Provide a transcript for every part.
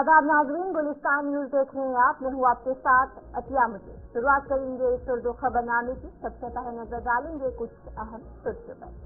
आदाब नाजरीन, गुलिस्तान न्यूज देख रहे हैं आप। मैं हूँ आपके साथ अतिया मुझे। शुरुआत करेंगे इस उर्दू खबरनामे की। सबसे पहले नजर डालेंगे कुछ अहम सुर्खियों पर।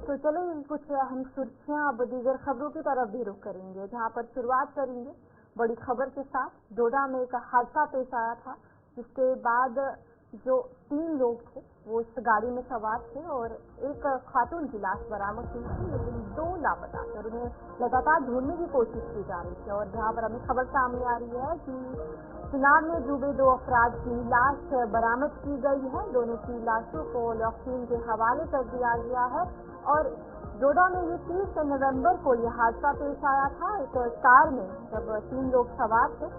तो चलिए कुछ अहम सुर्खियां अब दीगर खबरों की तरफ भी रुख करेंगे, जहां पर शुरुआत करेंगे बड़ी खबर के साथ। डोडा में एक हादसा पेश आया था, जिसके बाद जो 3 लोग थे वो इस गाड़ी में सवार थे और एक खातून की लाश बरामद हुई थी, लेकिन 2 लापता थे और उन्हें लगातार ढूंढने की कोशिश की जा रही थी। और जहां पर अभी खबर सामने आ रही है कि चुनाव में डूबे 2 अफराद की लाश बरामद की गई है। दोनों की लाशों को लॉकडाउन के हवाले कर दिया गया है। और डोडा में ये 30 नवंबर को यह हादसा पेश आया था। एक कार में जब 3 लोग सवार थे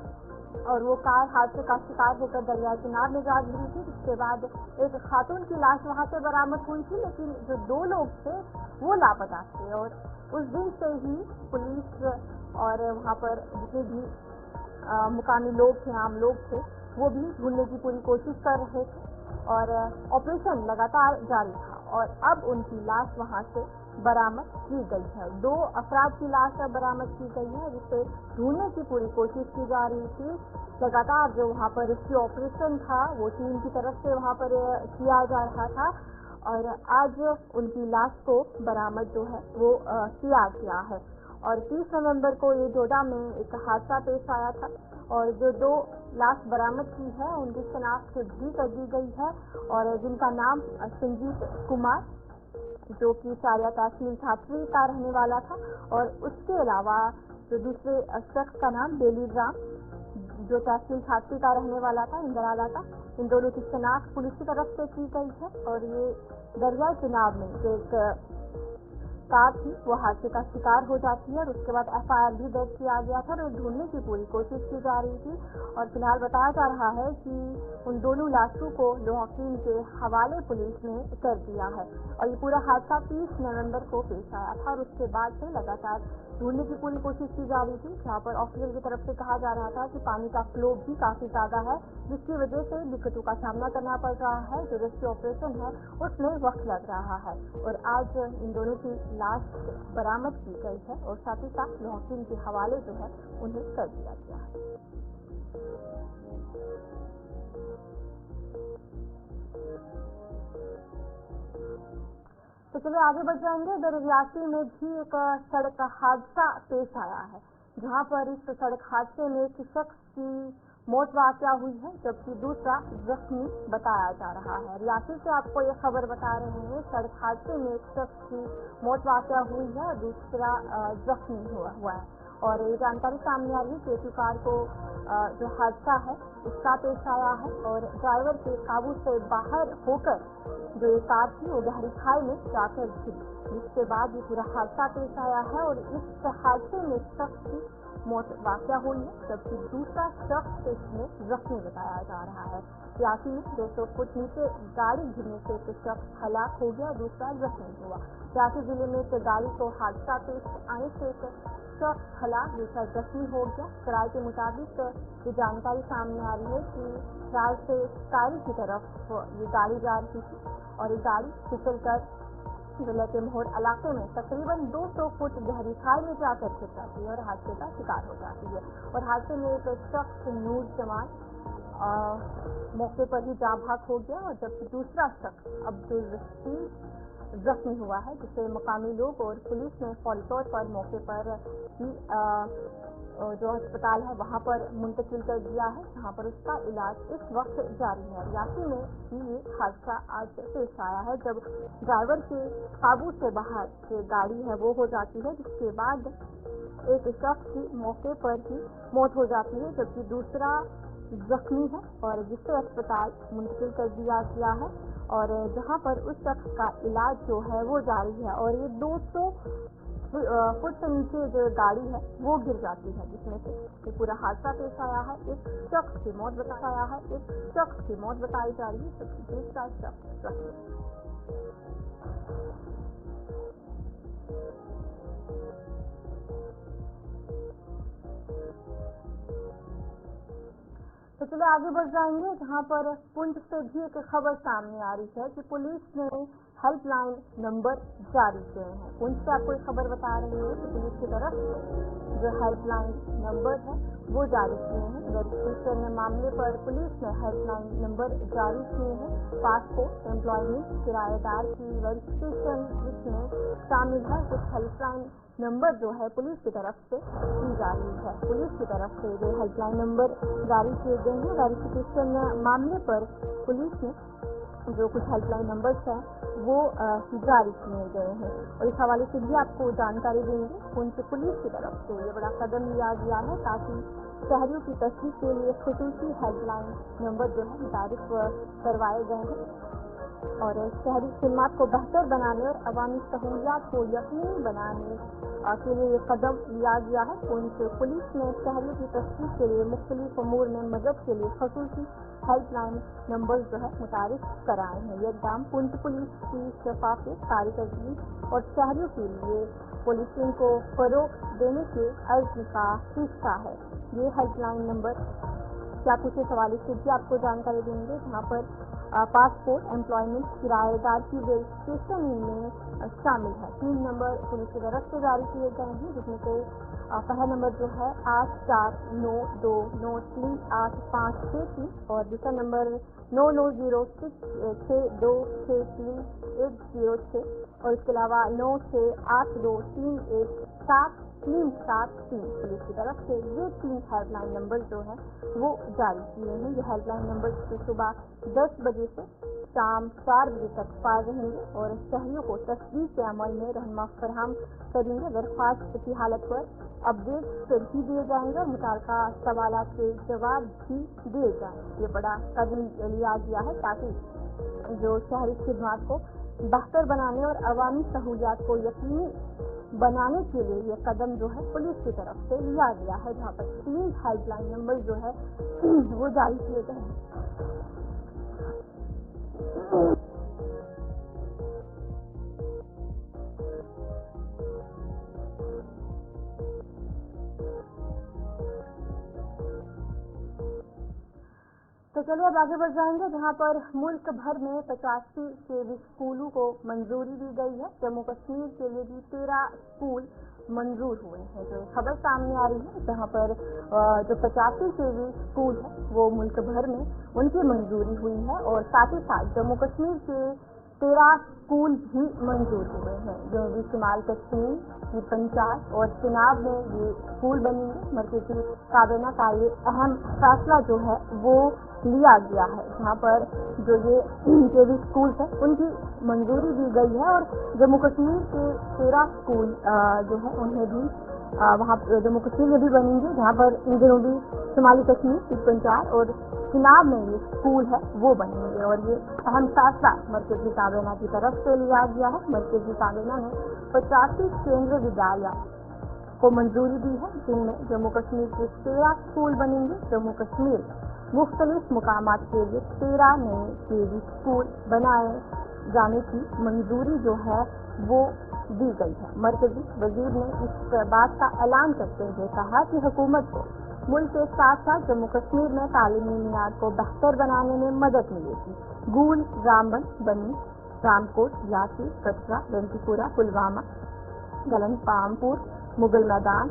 और वो कार हादसे का शिकार होकर दरियाई किनारे में जा गिरी थी, जिसके बाद एक खातून की लाश वहां से बरामद हुई थी, लेकिन जो 2 लोग थे वो लापता थे। और उस दिन से ही पुलिस और वहां पर जितने भी मुकामी लोग थे, आम लोग थे, वो भी ढूंढने की पूरी कोशिश कर रहे थे और ऑपरेशन लगातार जारी था। और अब उनकी लाश वहां से बरामद की गई है। 2 अफराद की लाश अब बरामद की गई है, जिसे ढूंढने की पूरी कोशिश की जा रही थी। लगातार जो वहां पर इसकी ऑपरेशन था वो टीम की तरफ से वहां पर किया जा रहा था और आज उनकी लाश को बरामद जो है वो किया गया है। और 30 नवंबर को ये डोडा में एक हादसा पेश आया था और जो 2 लाश बरामद की है उनकी शनाख्त भी कर दी गई है और जिनका नाम संजीत कुमार, जो कि सारिया तहसील छात्री का रहने वाला था, और उसके अलावा जो दूसरे शख्स का नाम बेली राम, जो तहसील छात्री का रहने वाला था, इंदराला का। इन दोनों की शनाख्त पुलिस की तरफ से की गई है। और ये दरियाई चुनाव में जो एक कार थी वो हादसे का शिकार हो जाती है और उसके बाद FIR भी दर्ज किया गया था और ढूंढने की पूरी कोशिश की जा रही थी। और फिलहाल बताया जा रहा है कि उन दोनों लाशों को लोहाकीन के हवाले पुलिस ने कर दिया है। और ये पूरा हादसा 30 नवंबर को पेश आया था और उसके बाद से लगातार ढूंढने की पूरी कोशिश की जा रही थी, जहाँ पर ऑफिसर की तरफ से कहा जा रहा था कि पानी का फ्लो भी काफी ज्यादा है, जिसकी वजह से दिक्कतों का सामना करना पड़ रहा है। जो रेस्क्यू ऑपरेशन है उसमें वक्त लग रहा है। और आज इन दोनों की लाश बरामद की गई है और साथ ही साथ लोहाकीन के हवाले जो है उन्हें कर दिया गया है। तो चलिए आगे बढ़ जाएंगे। इधर रियासी में भी एक सड़क हादसा पेश आया है, जहां पर इस सड़क हादसे में एक शख्स की मौत वाक़या हुई है, जबकि दूसरा जख्मी बताया जा रहा है। रियासी से आपको ये खबर बता रहे हैं, सड़क हादसे में एक शख्स की मौत वाक़या हुई है और दूसरा जख्मी हुआ है। और ये जानकारी सामने आ रही है कि कार को जो हादसा है उसका पेश आया है और ड्राइवर के काबू से बाहर होकर जो ये कार थी वो गहरी खाई में जाकर गिरी, जिसके बाद ये पूरा हादसा पेश आया है। और इस हादसे में शख्स की मौत वाक़या हुई है, जबकि दूसरा शख्स इसमें जख्मी बताया जा रहा है। रियासी में 200 फुट नीचे गाड़ी गिरने से एक शख्स हलाक हो गया और दूसरा जख्मी हुआ। रियासी जिले में एक गाड़ी को हादसा पेश आने से एक शख्स हलाक, दूसरा जख्मी हो गया। सराय के मुताबिक ये जानकारी सामने आ रही है कि राल से कारी की तरफ ये गाड़ी जा रही थी और ये गाड़ी फिसल कर जिले के मोहर इलाके में तकरीबन 200 फुट गहरी खाई में जाकर गिर जाती है और हादसे का शिकार हो जाती है। और हादसे में एक शख्स नूर जमान मौके पर ही जाँ भाग हो गया और जबकि दूसरा शख्स अब्दुल रशीद जख्मी हुआ है, जिसे मकामी लोग और पुलिस ने फौरी तौर पर मौके पर ही जो अस्पताल है वहां पर मुंतकिल कर दिया है, जहां पर उसका इलाज इस वक्त जारी है। रियासी में भी ये हादसा आज पेश आया है, जब ड्राइवर के काबू से बाहर जो गाड़ी है वो हो जाती है, जिसके बाद एक शख्स की मौके पर ही मौत हो जाती है, जबकि दूसरा जख्मी है और जिसे अस्पताल मुंतकिल कर दिया गया है और जहां पर उस शख्स का इलाज जो है वो जारी है। और ये 200 फुट से नीचे जो गाड़ी है वो गिर जाती है, जिसमें से ये पूरा हादसा पेश आया है। एक शख्स की मौत बताई जा रही है, जबकि दूसरा शख्स जख्मी। तो चलिए आगे बढ़ जाएंगे, जहां पर पुंछ से भी एक खबर सामने आ रही है कि पुलिस ने हेल्पलाइन नंबर जारी किए हैं। पुंछ से आपको एक खबर बता रही है कि पुलिस की तरफ से जो हेल्पलाइन नंबर है वो जारी किए हैं। वेरिफिकेशन मामले पर पुलिस ने हेल्पलाइन नंबर जारी किए हैं। पासपोर्ट, एम्प्लॉयमेंट, किराएदार की वेरिफिकेशन जिसमें शामिल है कुछ हेल्पलाइन नंबर जो है पुलिस की तरफ से दी जा रही है। पुलिस की तरफ से जो हेल्पलाइन नंबर जारी किए गए हैं। वेरिफिकेशन मामले पर पुलिस ने जो कुछ हेल्पलाइन नंबर्स हैं वो जारी किए गए हैं, और इस हवाले से भी आपको जानकारी देंगे। पुंछ पुलिस की तरफ से ये बड़ा कदम लिया गया है ताकि शहरियों की तस्दीक के लिए खुसूसी हेल्पलाइन नंबर जो है मुतारिफ करवाए गए हैं, और शहरी खिदमत को बेहतर बनाने और अवामी सहूलियात को यकीनी बनाने के लिए ये कदम लिया गया है। पुंछ पुलिस ने शहरियों की तस्दीक के लिए मुख्तलिफ अमूर में मदद के लिए खुसूसी हेल्पलाइन नंबर जो है मुतारिफ कराए हैं। ये इक़दाम पुंछ पुलिस की शफाफियत, कारकर्दगी और शहरियों के लिए पुलिसिंग को फरोग देने के अर्ज़ का हिस्सा है। ये हेल्पलाइन नंबर क्या कुछ इस हवाले से भी आपको जानकारी देंगे, जहाँ पर पासपोर्ट, एम्प्लॉयमेंट, किराएदार की वेरिफिकेशन इनमें शामिल है। 3 नंबर पुलिस की तरफ से जारी किए गए हैं, जिसमें से पहला नंबर जो है 8492938563 और दूसरा नंबर 99066263 और इसके अलावा 9682317373 पुलिस की तरफ से ये 3 हेल्पलाइन नंबर जो हैं वो जारी किए हैं। ये हेल्पलाइन नंबर सुबह 10 बजे से शाम 4 बजे तक फाइल रहेंगे और शहरियों को तस्दीक के अमल में रहनुमा फराहम करेंगे। दरख्वास्त की हालत पर अपडेट भी दिए जाएंगे और मुताल्लिका सवालात के जवाब भी दिए जाएंगे। ये बड़ा कदम लिया गया है ताकि जो शहरी खिदमत को बेहतर बनाने और अवामी सहूलियात को यकीनी बनाने के लिए ये कदम जो है पुलिस की तरफ से लिया गया है, जहाँ पर 3 हेल्पलाइन नंबर जो है वो जारी किए गए हैं। तो चलिए अब आगे बढ़ जाएंगे, जहां पर मुल्क भर में 85 सेवी स्कूलों को मंजूरी दी गई है। जम्मू कश्मीर के लिए भी 13 स्कूल मंजूर हुए हैं। जो खबर सामने आ रही है, जहां पर जो 85 सेवी स्कूल है वो मुल्क भर में उनकी मंजूरी हुई है, और साथ ही साथ जम्मू कश्मीर के 13 स्कूल भी मंजूर हुए हैं। जो भी शुमाल कश्मीर की पंचायत और चुनाव में ये स्कूल बनेंगे। मरकजी काबीना का ये अहम फैसला जो है वो लिया गया है, जहाँ पर जो ये स्कूल है उनकी मंजूरी दी गई है, और जम्मू कश्मीर के 13 स्कूल जो है उन्हें भी वहाँ जम्मू कश्मीर में भी बनेंगे, जहाँ पर जनूबी शुमाली कश्मीर की पंचायत और चुनाव में ये स्कूल है वो बनेंगे। और ये अहम फैसला मरकजी काबीना की तरफ से लिया गया है। मरकजी काबीना ने 85 केंद्रीय विद्यालय को मंजूरी दी है, जिनमें जम्मू कश्मीर के 13 स्कूल बनेंगे। जम्मू कश्मीर मुख्तलिफ मुकामात के लिए 13 नए केवी स्कूल बनाए जाने की मंजूरी जो है वो दी गई है। मरकजी वजीर ने इस बात का ऐलान करते हुए कहा कि हुकूमत को मुल्क के साथ साथ जम्मू कश्मीर में तालीमी मियार को बेहतर बनाने में मदद मिलेगी। गूल, रामबन, बनी, रामकोट, यासी, कटरा, रंगीपुरा, पुलवामा, गलन पामपुर, मुगल मैदान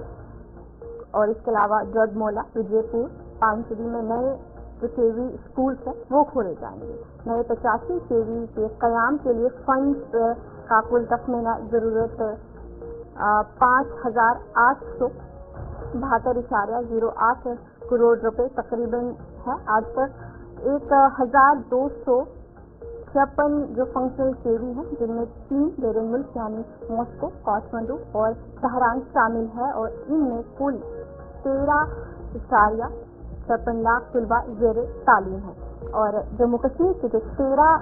और इसके अलावा जदमोला, विजयपुर, पानसरी में नए जो केवी स्कूल्स हैं वो खोले जाएंगे। नए 85 केवी के क़याम के लिए फंड्स का कुल तखमीना ज़रूरत 5,872.08 करोड़ रुपए तकरीबन है। आज तक 1,256 जो फंक्शनल केवी हैं, जिनमें 3 बैरून मुल्क यानी मॉस्को, काठमांडू और सहरान शामिल है, और इनमें कुल 13.56 लाख तलबा ज़ेरे तालीम है। और जम्मू कश्मीर के जो 13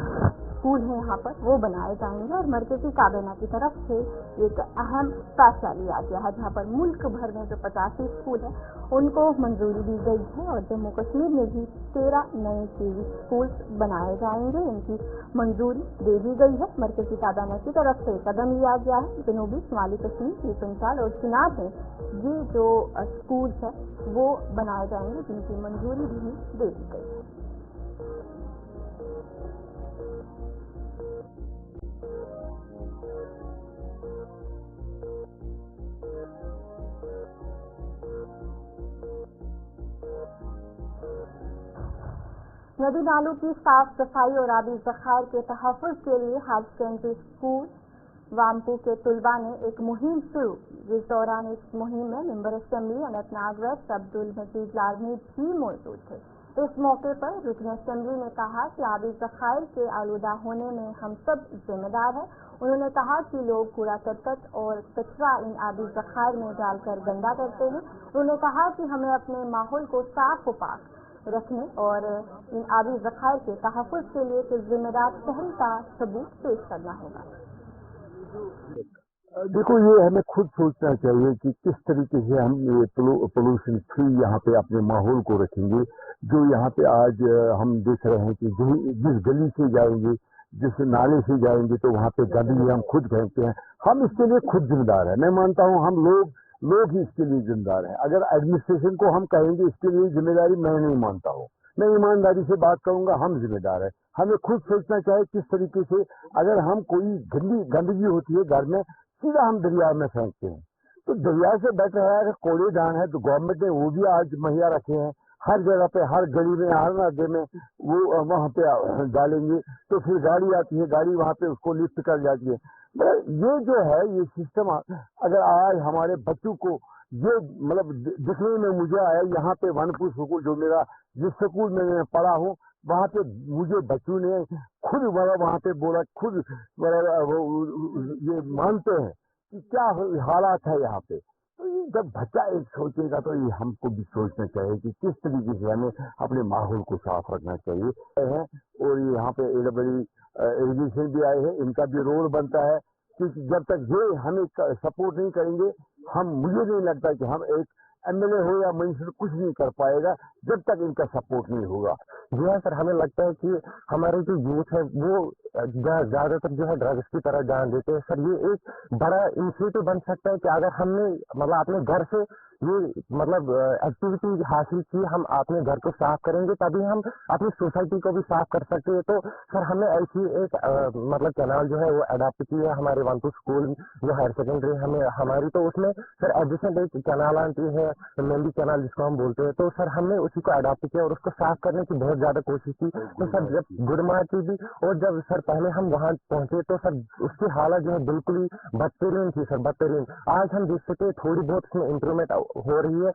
स्कूल हैं यहाँ पर वो बनाए जाएंगे और मरकजी काबीना की तरफ से एक अहम फैसला लिया गया है, जहाँ पर मुल्क भर में जो 85 स्कूल हैं उनको मंजूरी दी गई है और जम्मू कश्मीर में भी 13 नए केवी स्कूल बनाए जाएंगे। इनकी मंजूरी दे दी गई है। मरकजी काबीना की तरफ से कदम लिया गया है। जनूबी शुमाली कश्मीर, पीपंचाल और चिनाब में ये जो स्कूल है वो बनाए जाएंगे, जिनकी मंजूरी भी दे दी गई है। नदी नालों की साफ सफाई और आबी ज़खायर के तहफ़्फ़ुज़ के लिए हायर सेकेंडरी स्कूल वामपू के तलबा ने एक मुहिम शुरू की, जिस दौरान इस मुहिम में member assembly Anantnag west Abdul Majid लाजमी भी मौजूद थे। इस मौके पर रुकन असेंबली ने कहा कि आबी ज़खायर के आलूदा होने में हम सब जिम्मेदार हैं। उन्होंने कहा कि लोग कूड़ा करकट और कचरा इन आबी ज़खायर में डालकर गंदा करते हैं। उन्होंने कहा कि हमें अपने माहौल को साफ व पाक रखने और इन आबी ज़खायर के तहफ़्फ़ुज़ के लिए एक जिम्मेदार पहल का सबूत पेश करना होगा। देखो, ये हमें खुद सोचना चाहिए कि किस तरीके से हम ये पोल्यूशन फ्री यहाँ पे अपने माहौल को रखेंगे। जो यहाँ पे आज हम देख रहे हैं कि जिस गली से जाएंगे, जिस नाले से जाएंगे तो वहाँ पे गंदगी हम खुद फेंकते हैं। हम इसके लिए खुद जिम्मेदार हैं। मैं मानता हूँ हम लोग ही इसके लिए जिम्मेदार हैं। अगर एडमिनिस्ट्रेशन को हम कहेंगे इसके लिए जिम्मेदारी, मैं नहीं मानता हूँ। मैं ईमानदारी से बात करूंगा, हम जिम्मेदार हैं। हमें खुद सोचना चाहिए किस तरीके से, अगर हम कोई गंदगी होती है घर में, सीधा हम दरिया में फेंकते हैं। तो दरिया से बेटर है अगर कूड़ेदान है तो गवर्नमेंट ने वो भी आज मुहैया रखे हैं। हर जगह पे, हर गली में, हर नाके में वो वहाँ पे डालेंगे तो फिर गाड़ी आती है, गाड़ी वहाँ पे उसको लिफ्ट कर जाती है। ये जो है ये सिस्टम, अगर आज हमारे बच्चों को ये मतलब दिखने में मुझे आया, यहाँ पे वनपुर स्कूल जो मेरा जिस स्कूल में मैं पढ़ा हूँ, वहाँ पे मुझे बच्चों ने खुद वहाँ पे बोला, खुद ये मानते हैं कि क्या हालात है यहाँ पे। तो ये जब बच्चा एक सोचेगा तो ये हमको भी सोचना चाहिए कि किस तरीके से हमें अपने माहौल को साफ रखना चाहिए। और यहाँ पे एजुकेशन भी आए हैं, इनका भी रोल बनता है, क्योंकि जब तक ये हमें सपोर्ट नहीं करेंगे, मुझे नहीं लगता कि हम एक एमएलए हो या मिनिस्टर कुछ नहीं कर पाएगा जब तक इनका सपोर्ट नहीं होगा। जी हाँ सर, हमें लगता है कि हमारे जो यूथ है वो ज्यादातर जो है ड्रग्स की तरह जान देते हैं। सर ये एक बड़ा इनिशिएटिव बन सकता है कि अगर हमने मतलब अपने घर से ये मतलब एक्टिविटी हासिल की, हम अपने घर को साफ करेंगे तभी हम अपनी सोसाइटी को भी साफ कर सकते हैं। तो सर हमने ऐसी एक मतलब कैनाल जो है वो अडॉप्ट की है हमारे वनपुर स्कूल जो हायर सेकेंडरी हमारी, तो उसमें सर एडिशनल एक कैनाल आती है, मेहंदी कैनाल जिसको हम बोलते हैं। तो सर हमने उसी को अडॉप्ट किया और उसको साफ करने की बहुत ज्यादा कोशिश की। तो सर जब गुड़मा की भी, और जब सर पहले हम वहाँ पहुंचे तो सर उसकी हालत जो है बिल्कुल ही बदतरीन थी सर, बदतरीन। आज हम देख सकते थोड़ी बहुत इसमें इम्प्रूवमेंट हो रही है।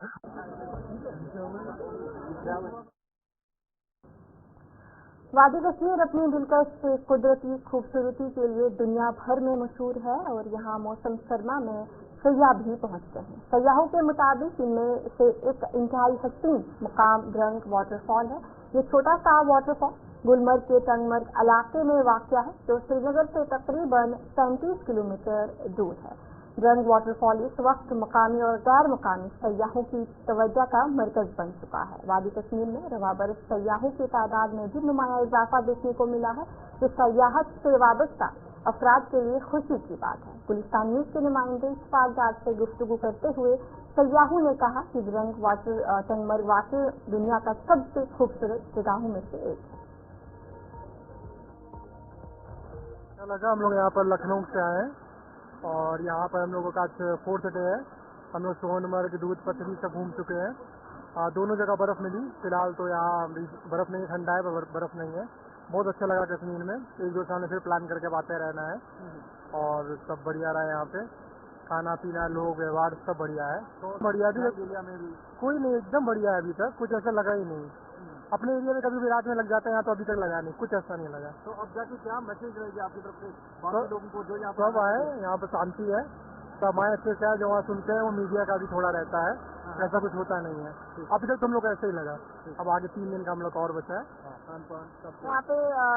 वादी कश्मीर अपनी दिलकश कुदरती खूबसूरती के लिए दुनिया भर में मशहूर है और यहाँ मौसम सरमा में सयाह भी पहुँचते हैं। सयाहों के मुताबिक इनमें से एक इंतहाई हसीन मुकाम ड्रंक वाटरफॉल है। ये छोटा सा वाटरफॉल गुलमर्ग के टंगमर्ग इलाके में वाक़या है, जो श्रीनगर से तकरीबन 37 किलोमीटर दूर है। ड्रंक वाटरफॉल इस वक्त मकामी और गैर मकामी सयाहों की तवज्जो का मरकज बन चुका है। वादी कश्मीर में रवा बरस सयाहों की तादाद में भी नुमाया इजाफा देखने को मिला है, जो सयाहत से वाबस्ता अफराद के लिए खुशी की बात है। गुलिस्तान न्यूज़ के नुमाइंदे इशफाक डार से गुफ्तगू करते हुए सयाहों ने कहा कि ड्रंक वाटर टंगमर्ग वाकई दुनिया का सबसे खूबसूरत जगहों में से एक है। लगा हम लोग यहाँ पर लखनऊ से आए और यहाँ पर हम लोगों का आज 4th डे है। हम लोग सोनमर्ग, दूध पथरी सब घूम चुके हैं। दोनों जगह बर्फ़ मिली। फिलहाल तो यहाँ बर्फ़ नहीं, ठंडा है, बर्फ़ नहीं है। बहुत अच्छा लगा कश्मीर में। 1-2 साल में फिर प्लान करके आते रहना है और सब बढ़िया रहा है। यहाँ पे खाना पीना, लोग, व्यवहार सब बढ़िया है। तो बढ़िया भी कोई नहीं, एकदम बढ़िया है। अभी तक कुछ ऐसा लगा ही नहीं। अपने एरिया में कभी भी रात में लग जाता है, यहाँ तो अभी तक लगा नहीं, कुछ ऐसा नहीं लगा। तो अब जाके क्या मैसेज रहेगी आपकी तरफ से बाकी लोगों को जो यहाँ सब आए? यहाँ पर शांति है, सब आए। अच्छे से जो वहाँ सुनते हैं वो मीडिया का भी थोड़ा रहता है, ऐसा कुछ होता नहीं है। अभी तक तो हम लोग ऐसे ही लगा। अब आगे 3 दिन का हम लोग और बचा है। खान पान सब यहाँ पे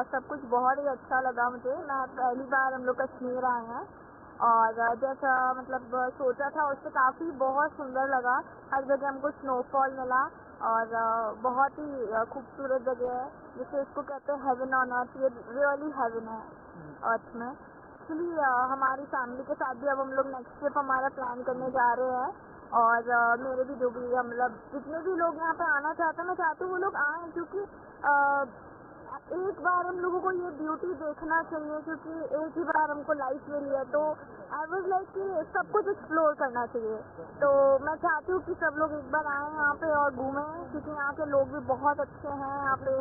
सब कुछ बहुत ही अच्छा लगा मुझे। मैं पहली बार हम लोग कश्मीर आए हैं और जैसा मतलब सोचा था उससे काफ़ी बहुत सुंदर लगा। हर जगह हमको स्नोफॉल मिला और बहुत ही खूबसूरत जगह है, जिसे इसको कहते हैं हेवन ऑन अर्थ। ये रियली हेवन है अर्थ में। एक्चुअली हमारी फैमिली के साथ भी अब हम लोग नेक्स्ट ट्रिप हमारा प्लान करने जा रहे हैं और मेरे भी जो भी मतलब जितने भी लोग यहाँ पे आना चाहते हैं, मैं चाहती हूँ वो लोग आएँ, क्योंकि एक बार हम लोगों को ये ब्यूटी देखना चाहिए, क्योंकि एक ही बार हमको लाइफ मिली है। तो आई वाज लाइक कि सब कुछ एक्सप्लोर करना चाहिए। तो मैं चाहती हूँ कि सब लोग एक बार आएँ यहाँ पे और घूमें, क्योंकि यहाँ के लोग भी बहुत अच्छे हैं। यहाँ पे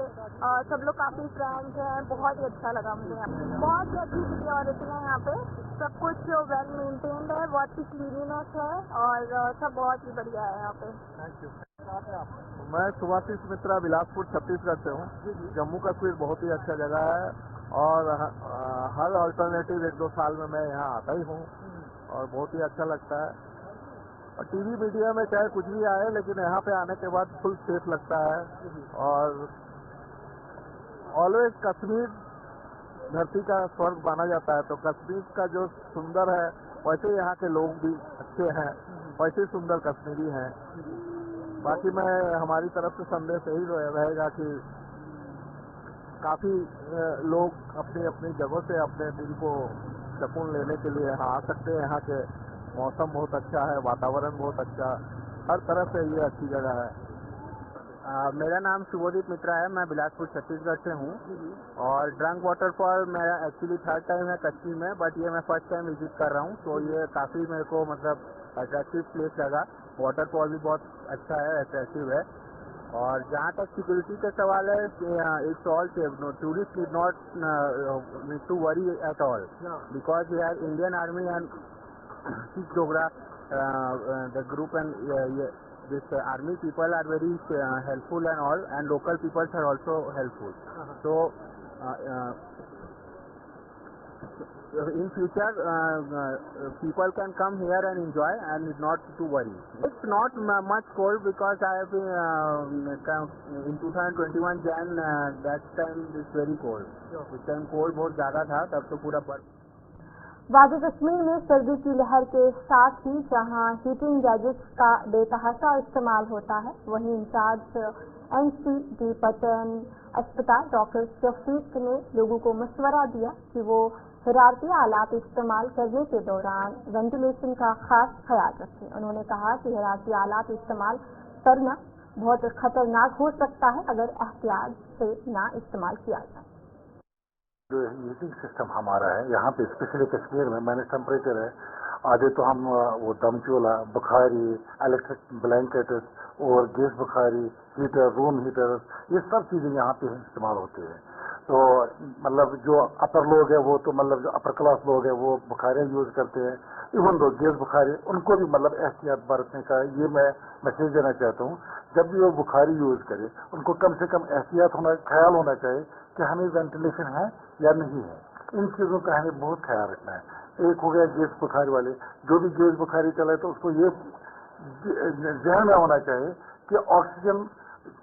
सब लोग काफ़ी फ्रेंड्स हैं। बहुत ही अच्छा लगा मुझे यहाँ पे। बहुत ही अच्छी सिक्योरिटी है यहाँ पे, सब कुछ वेल मेंटेन्ड है, बहुत ही क्लीनिनेस है और सब बहुत ही बढ़िया है यहाँ पे। Thank you. कहाँ से आप? मैं सुभाषिष मित्रा, बिलासपुर छत्तीसगढ़ से हूँ। जम्मू कश्मीर बहुत ही अच्छा जगह है और हर अल्टरनेटिव 1-2 साल में मैं यहाँ आता ही हूँ और बहुत ही अच्छा लगता है। और टीवी मीडिया में चाहे कुछ भी आए, लेकिन यहाँ पे आने के बाद फुल सेफ लगता है। और ऑलवेज कश्मीर धरती का स्वर्ग माना जाता है, तो कश्मीर का जो सुंदर है वैसे यहाँ के लोग भी अच्छे हैं, वैसे सुंदर कश्मीरी हैं। बाकी मैं हमारी तरफ से संदेश यही रहेगा कि काफ़ी लोग अपनी अपनी जगहों से अपने दिल को सुकून लेने के लिए यहाँ आ सकते हैं। यहाँ के मौसम बहुत अच्छा है, वातावरण बहुत अच्छा, हर तरफ से ये अच्छी जगह है। मेरा नाम शुभोदीप मित्रा है, मैं बिलासपुर छत्तीसगढ़ से हूँ और ड्रंक वाटरफॉल मेरा एक्चुअली 3rd टाइम है कश्मीर में, बट ये मैं फर्स्ट टाइम विजिट कर रहा हूँ। तो ये काफ़ी मेरे को मतलब अट्रैक्टिव प्लेस लगा। वाटरफॉल भी बहुत अच्छा है, अट्रैक्टिव है। और जहाँ तक सिक्योरिटी का सवाल है, it's all safe, no tourist need not need to worry at all, because we have Indian army and Dogra the group and this army people are very helpful and all, and local people are also helpful. So in future people can come here and enjoy and not to worry. It's not much cold because I have been in 2021 Jan, that time it's very cold. उस time cold बहुत ज़्यादा था, तब तो पूरा बर्फ। वादी कश्मीर में सर्दी की लहर के साथ ही जहां हीटिंग गैजेट्स का बेतहाशा इस्तेमाल होता है, वहीं इंचार्ज NCD पटन अस्पताल डॉक्टर शफीक ने लोगों को मशवरा दिया कि वो हिरारती आलात इस्तेमाल करने के दौरान वेंटिलेशन का खास ख्याल रखें। उन्होंने कहा कि हिरारती आलात इस्तेमाल करना बहुत खतरनाक हो सकता है अगर एहतियात से ना इस्तेमाल किया जाए। जो हीटिंग सिस्टम हमारा है यहाँ पे स्पेशली कश्मीर में माइनस टेम्परेचर है। आधे तो हम वो दम चूल्हा, बुखारी, इलेक्ट्रिक ब्लैंकेट और gas Bukhari, heater, room heater, ये सब चीज़ें यहाँ पे इस्तेमाल होती है। तो मतलब जो अपर लोग हैं वो तो मतलब जो अपर क्लास लोग हैं वो बुखारियाँ यूज़ करते हैं। इवन दो गैस बुखारी उनको भी मतलब एहतियात बरतने का ये मैं मैसेज देना चाहता हूँ। जब भी वो बुखारी यूज़ करे उनको कम से कम एहतियात ख्याल होना चाहिए कि हमें वेंटिलेशन है या नहीं है। इन चीज़ों का हमें बहुत ख्याल रखना है। एक हो गया गैस बुखारी वाले, जो भी गैस बुखारी चलाए तो उसको ये ध्यान में होना चाहिए कि ऑक्सीजन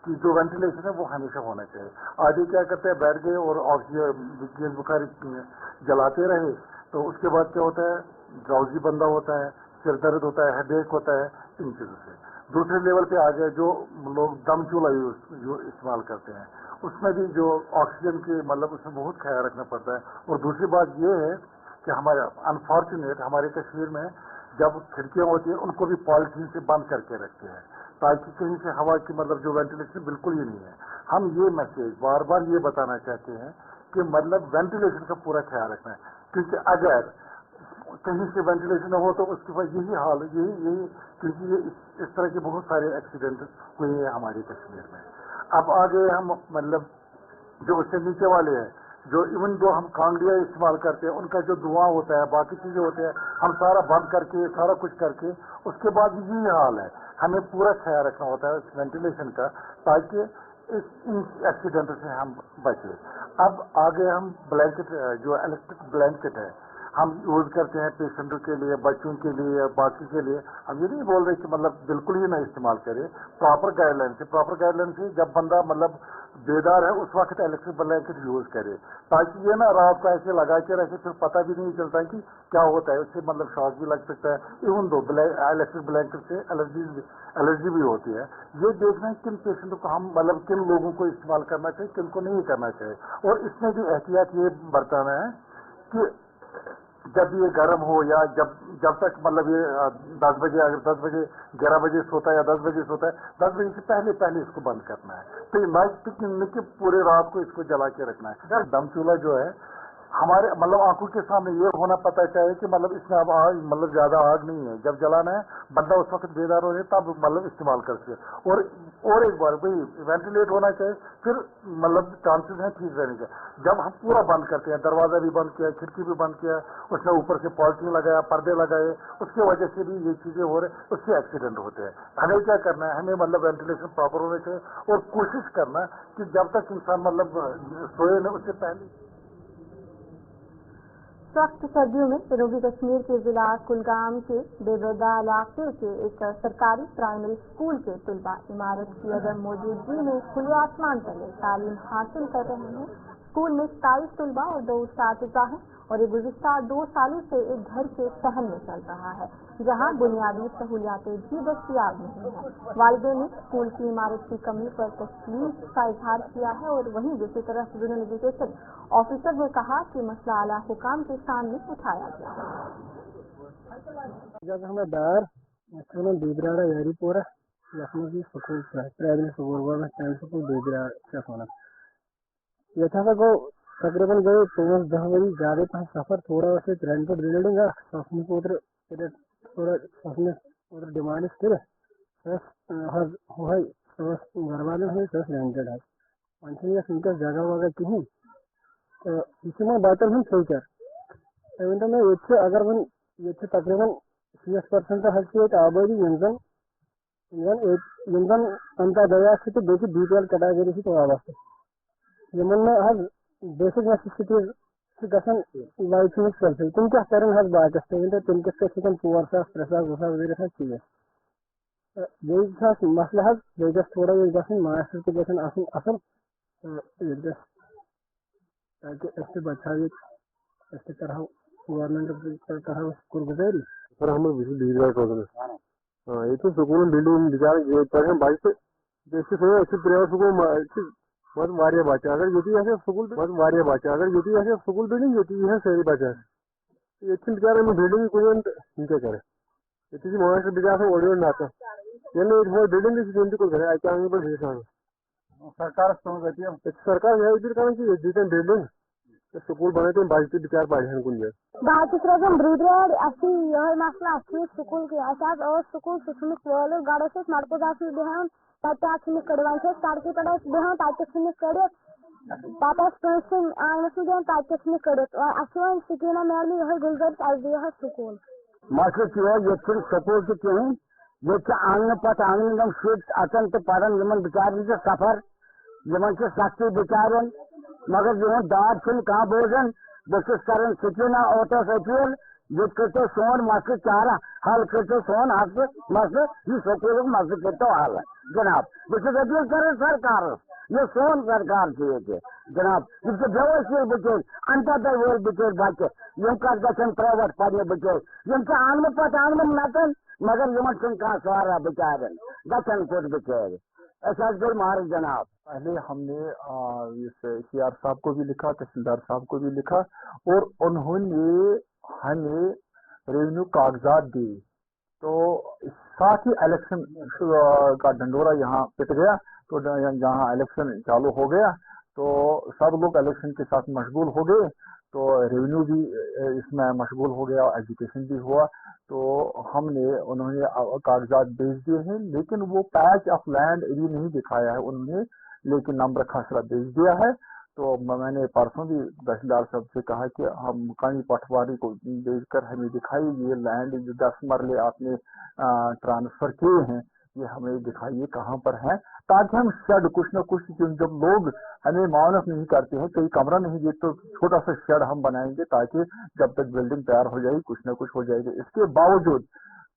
की जो वेंटिलेशन है वो हमेशा होना चाहिए। आदि क्या करते हैं, बैठ गए और ऑक्सीजन गैस बुखारी जलाते रहे, तो उसके बाद क्या होता है, ड्राउजी बंदा होता है, सिर दर्द होता है, हेडेक होता है, इन चीज़ों से। दूसरे लेवल पे आ गए जो लोग दम चूल्हा इस्तेमाल करते हैं, उसमें भी जो ऑक्सीजन की मतलब उसमें बहुत ख्याल रखना पड़ता है। और दूसरी बात ये है कि हमारे अनफॉर्चुनेट हमारे कश्मीर में जब खिड़कियाँ होती हैं उनको भी पॉलिथीन से बंद करके रखते हैं ताकि कहीं से हवा की मतलब जो वेंटिलेशन बिल्कुल ही नहीं है। हम ये मैसेज बार बार ये बताना चाहते हैं कि मतलब वेंटिलेशन का पूरा ख्याल रखना है, क्योंकि अगर कहीं से वेंटिलेशन हो तो उसके बाद यही हाल यही क्योंकि ये इस तरह के बहुत सारे एक्सीडेंट हुए हैं हमारे कश्मीर में। अब आगे हम मतलब जो उससे नीचे वाले हैं, जो इवन जो हम कांगड़िया इस्तेमाल करते हैं उनका जो धुआं होता है, बाकी चीजें होते हैं, हम सारा बंद करके सारा कुछ करके उसके बाद भी यही हाल है। हमें पूरा ख्याल रखना होता है वेंटिलेशन का ताकि इन एक्सीडेंट से हम बचे। अब आगे हम ब्लैंकेट जो इलेक्ट्रिक ब्लैंकेट है हम यूज करते हैं पेशेंटों के लिए, बच्चों के लिए, बाकी के लिए। हम ये नहीं बोल रहे कि मतलब बिल्कुल ही ना इस्तेमाल करें, प्रॉपर गाइडलाइन से जब बंदा मतलब बेदार है उस वक्त इलेक्ट्रिक ब्लैंकेट यूज करे, ताकि ये ना रात को ऐसे लगा के रखे फिर पता भी नहीं चलता कि क्या होता है, उससे मतलब शॉक भी लग सकता है। इवन दो इलेक्ट्रिक ब्लैंकेट से एलर्जी भी होती है। ये देखना है किन पेशेंटों को हम मतलब किन लोगों को इस्तेमाल करना चाहिए, किन को नहीं करना चाहिए। और इसमें भी एहतियात ये बरतना है कि जब ये गर्म हो या जब तक मतलब ये 10 बजे, अगर 10 बजे 11 बजे सोता है या 10 बजे सोता है, 10 बजे से पहले इसको बंद करना है। तो नाइट के पूरे रात को इसको जला के रखना है। दम चूल्हा जो है हमारे मतलब आंखों के सामने ये होना पता चाहिए कि मतलब इसमें अब आग मतलब ज्यादा आग नहीं है। जब जलाना है बंदा उस वक्त बेदार हो जाए तब मतलब इस्तेमाल कर सके। और एक बार भाई वेंटिलेट होना चाहिए, फिर मतलब चांसेस हैं ठीक रहने के। जब हम पूरा बंद करते हैं, दरवाजा भी बंद किया, खिड़की भी बंद किया, उसमें ऊपर से पॉलिथीन लगाया, पर्दे लगाए, उसकी वजह से भी ये चीजें हो रही, उससे एक्सीडेंट होते हैं। हमें क्या करना है, हमें मतलब वेंटिलेशन प्रॉपर होना चाहिए और कोशिश करना कि जब तक इंसान मतलब सोए न उससे पहले। सख्त सर्दियों में जनूबी कश्मीर के जिला कुलगाम के बेबदा इलाके के एक सरकारी प्राइमरी स्कूल के तलबा इमारत की अदम मौजूदगी में खुले आसमान तले तालीम हासिल कर रहे हैं। स्कूल में 27 तलबा और 2 उस्तादिज़ा हैं और ये गुज़िश्ता 2 सालों से एक घर के सहन में चल रहा है, जहां बुनियादी सहूलियातें भी दस्तयाब नहीं है। वालिदैन ने स्कूल की इमारत की कमी पर तशवीश का इजहार किया है और वहीं दूसरी तरफ रीजनल एजुकेशन ऑफिसर ने कहा कि मसला आला हुकाम के सामने उठाया गया है। तकरीबन गए 5-10 वरी ज्यादा पह सफर थोड़ा से रेंटेड बिल्डिंग थोड़ा डिमांड कर गरवाल रेंटेड वन जगह वगह कहें तो यह बातन हम फ्यूचर वन मैं ये अगर वन ये तकरीबन 60% आबादी यम अंता दया तो BPL कैटेगरी सत वाबस्त यमन बेसिक नेसेसिटीज गसन लाइफ फुलफिल तुम क्या करन बाकस तुम किस पोर 3,000 वगैरह चीज ये मसला ये थोड़ा ये गसन मास्टर तो गसन असल ताकि बचा करो गवर्नमेंट करो शुक्रगुजारी सर हम ये तो स्कूल बिल्डिंग बेचारे बाइक जैसे प्राइवेट स्कूल बहुत वारिया बच्चा अगर ये स्कूल बहुत वारिया बच्चा अगर ये स्कूल बिल्डिंग ये सारी बच्चा ये बेचारे में बिल्डिंग कुछ क्या करे ये मास्टर बेचारा ओडियो नाता ये बिल्डिंग को करे अच्छा पर सरकार सरकार है इधर कारण की जितने बिल्डिंग स्कूल बने तो बाइक बेचार पाए कुछ बात ब्रूदर असी यह मसला स्कूल के स्कूल सुसुमित गाड़ो से मरको बेहान तक कड़वान सड़की पे बेहान तक कड़ पत्स आंगनस तक कड़ अन सकीना मैम यह गुजारिश अस दियो स्कूल मसला ये स्कूल तो कहें ये आंगन पत आंगन शुर अचन तो पान बेचार सफर इन सख्ती बेचार मगर यह दाद कह बोजान बस कर सकीना ऑटोस अपील ये करो सोन मसल चारा हल करो सोन मसल यह स्कूल मसल करो हल जनाब बस अपील कर सरकार ये सोन सरकार ये जनाब यह बेवसी बिचर अंतदय वो बिचर बच्चे यम प्राइवेट पढ़ने बिचर यम आंगन पत आंगन नचन मगर इन सहारा बेचार गन कुछ बिचर गई मार जनाब। पहले हमने CR साहब को भी लिखा, तहसीलदार साहब को भी लिखा और उन्होंने हमें रेवेन्यू कागजात दिए। तो साथ ही इलेक्शन का डंडोरा यहाँ पिट गया, तो जहाँ इलेक्शन चालू हो गया तो सब लोग इलेक्शन के साथ मशगूल हो गए, तो रेवेन्यू भी इसमें मशगूल हो गया, एजुकेशन भी हुआ। तो उन्होंने कागजात भेज दिए हैं, लेकिन वो पैच ऑफ लैंड भी नहीं दिखाया है उन्होंने, लेकिन नंबर खसरा भेज दिया है। तो मैंने परसों भी तहसीलदार साहब से कहा कि हम मकानी पटवारी को भेजकर हमें दिखाइए ये लैंड जो 10 मरले आपने ट्रांसफर किए हैं ये हमें दिखाइए कहाँ पर है, ताकि हम शेड कुछ न कुछ, जब लोग हमें मानफ नहीं करते हैं, कहीं कमरा नहीं देते तो छोटा सा शेड हम बनाएंगे ताकि जब तक बिल्डिंग तैयार हो जाएगी कुछ न कुछ हो जाएगा। इसके बावजूद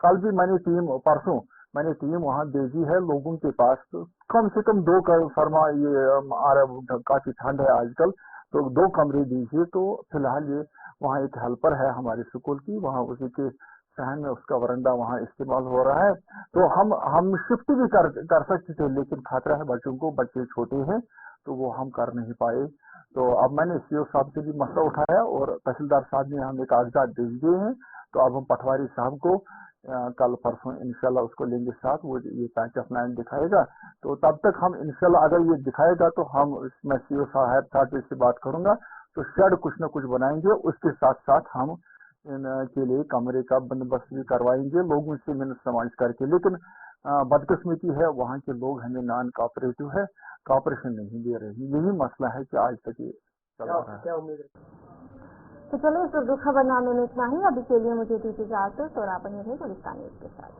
कल भी मैंने टीम परसों मैंने टीम वहाँ भेजी है लोगों के पास, तो कम से कम 2 फरमा ये काफी ठंड है आजकल, तो 2 कमरे दीजिए। तो फिलहाल ये वहाँ एक हेल्पर है हमारे स्कूल की, वहाँ उसी के सहन में उसका वरंडा वहाँ इस्तेमाल हो रहा है। तो हम शिफ्ट भी कर सकते थे, लेकिन खतरा है बच्चों को, बच्चे छोटे हैं, तो वो हम कर नहीं पाए। तो अब मैंने सीओ साहब से भी मसला उठाया और तहसीलदार साहब ने हमें कागजात भेज दिए हैं। तो अब हम पटवारी साहब को कल परसों इंशाल्लाह उसको लेंगे साथ, वो ये पैच ऑफ लैंड दिखाएगा। तो तब तक हम इंशाल्लाह अगर ये दिखाएगा तो हम इसमें सीओ साहब साहब से बात करूंगा, तो शेड कुछ न कुछ बनाएंगे, उसके साथ साथ हम के लिए कमरे का बंदोबस्त भी करवाएंगे लोगों से मिल समाज करके। लेकिन बदकिस्मती है वहाँ के लोग हमें नॉन कोऑपरेटिव है, कोऑपरेशन नहीं दे रहे, यही मसला है कि आज तक ये चल रहा है। तो चलो इस खबरनामे में इतना ही। अभी के लिए मुझे दीजिए इजाजत और आप बने रहे गुलिस्तान न्यूज़ के साथ।